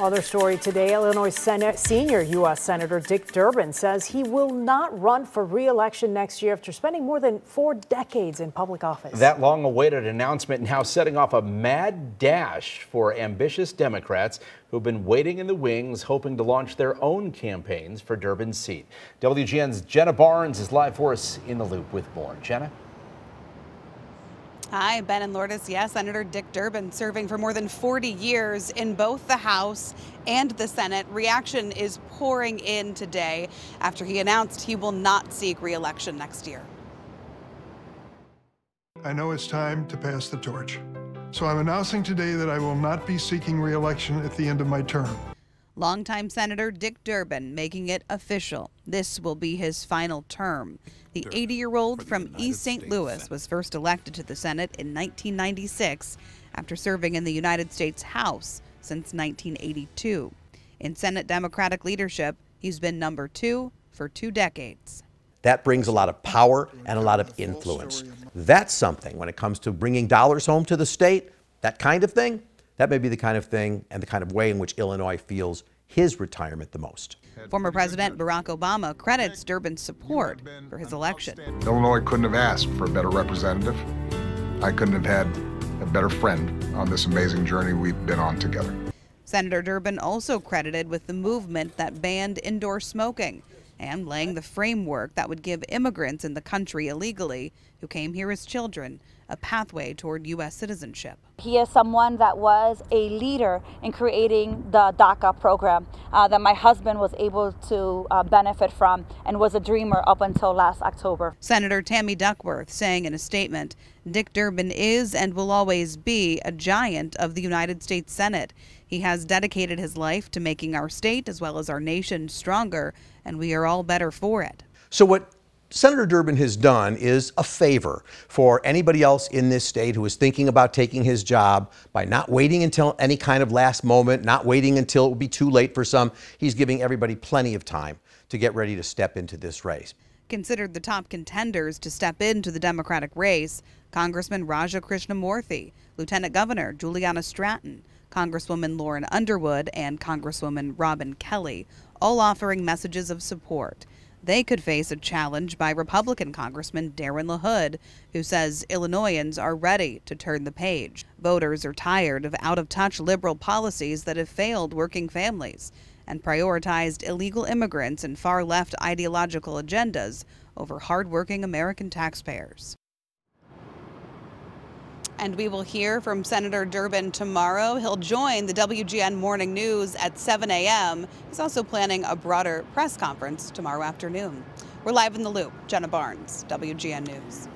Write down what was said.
Other story today, Illinois senior U.S. Senator Dick Durbin says he will not run for re-election next year after spending more than 4 decades in public office. That long-awaited announcement now setting off a mad dash for ambitious Democrats who've been waiting in the wings, hoping to launch their own campaigns for Durbin's seat. WGN's Jenna Barnes is live for us in the loop with more. Jenna? Hi, Ben and Lourdes. Yes, Senator Dick Durbin serving for more than 40 years in both the House and the Senate. Reaction is pouring in today after he announced he will not seek re-election next year. I know it's time to pass the torch. So I'm announcing today that I will not be seeking re-election at the end of my term. Longtime Senator Dick Durbin making it official. This will be his final term. The 80-year-old from East St. Louis was first elected to the Senate in 1996 after serving in the United States House since 1982. In Senate Democratic leadership, he's been number 2 for 2 decades. That brings a lot of power and a lot of influence. That's something, when it comes to bringing dollars home to the state, that kind of thing, that may be the kind of thing and the kind of way in which Illinois feels his retirement the most. Former President Barack Obama credits Durbin's support for his election. Illinois couldn't have asked for a better representative. I couldn't have had a better friend on this amazing journey we've been on together. Senator Durbin also credited with the movement that banned indoor smoking and laying the framework that would give immigrants in the country illegally who came here as children a pathway toward U.S. citizenship. He is someone that was a leader in creating the DACA program that my husband was able to benefit from and was a dreamer up until last October. Senator Tammy Duckworth saying in a statement, Dick Durbin is and will always be a giant of the United States Senate. He has dedicated his life to making our state as well as our nation stronger, and we are all better for it. So what Senator Durbin has done is a favor for anybody else in this state who is thinking about taking his job by not waiting until any kind of last moment, not waiting until it will be too late for some. He's giving everybody plenty of time to get ready to step into this race. Considered the top contenders to step into the Democratic race, Congressman Raja Krishnamurthy, Lieutenant Governor Juliana Stratton, Congresswoman Lauren Underwood, and Congresswoman Robin Kelly, all offering messages of support. They could face a challenge by Republican Congressman Darren LaHood, who says Illinoisans are ready to turn the page. Voters are tired of out-of-touch liberal policies that have failed working families and prioritized illegal immigrants and far-left ideological agendas over hardworking American taxpayers. And we will hear from Senator Durbin tomorrow. He'll join the WGN Morning News at 7 a.m. He's also planning a broader press conference tomorrow afternoon. We're live in the loop. Jenna Barnes, WGN News.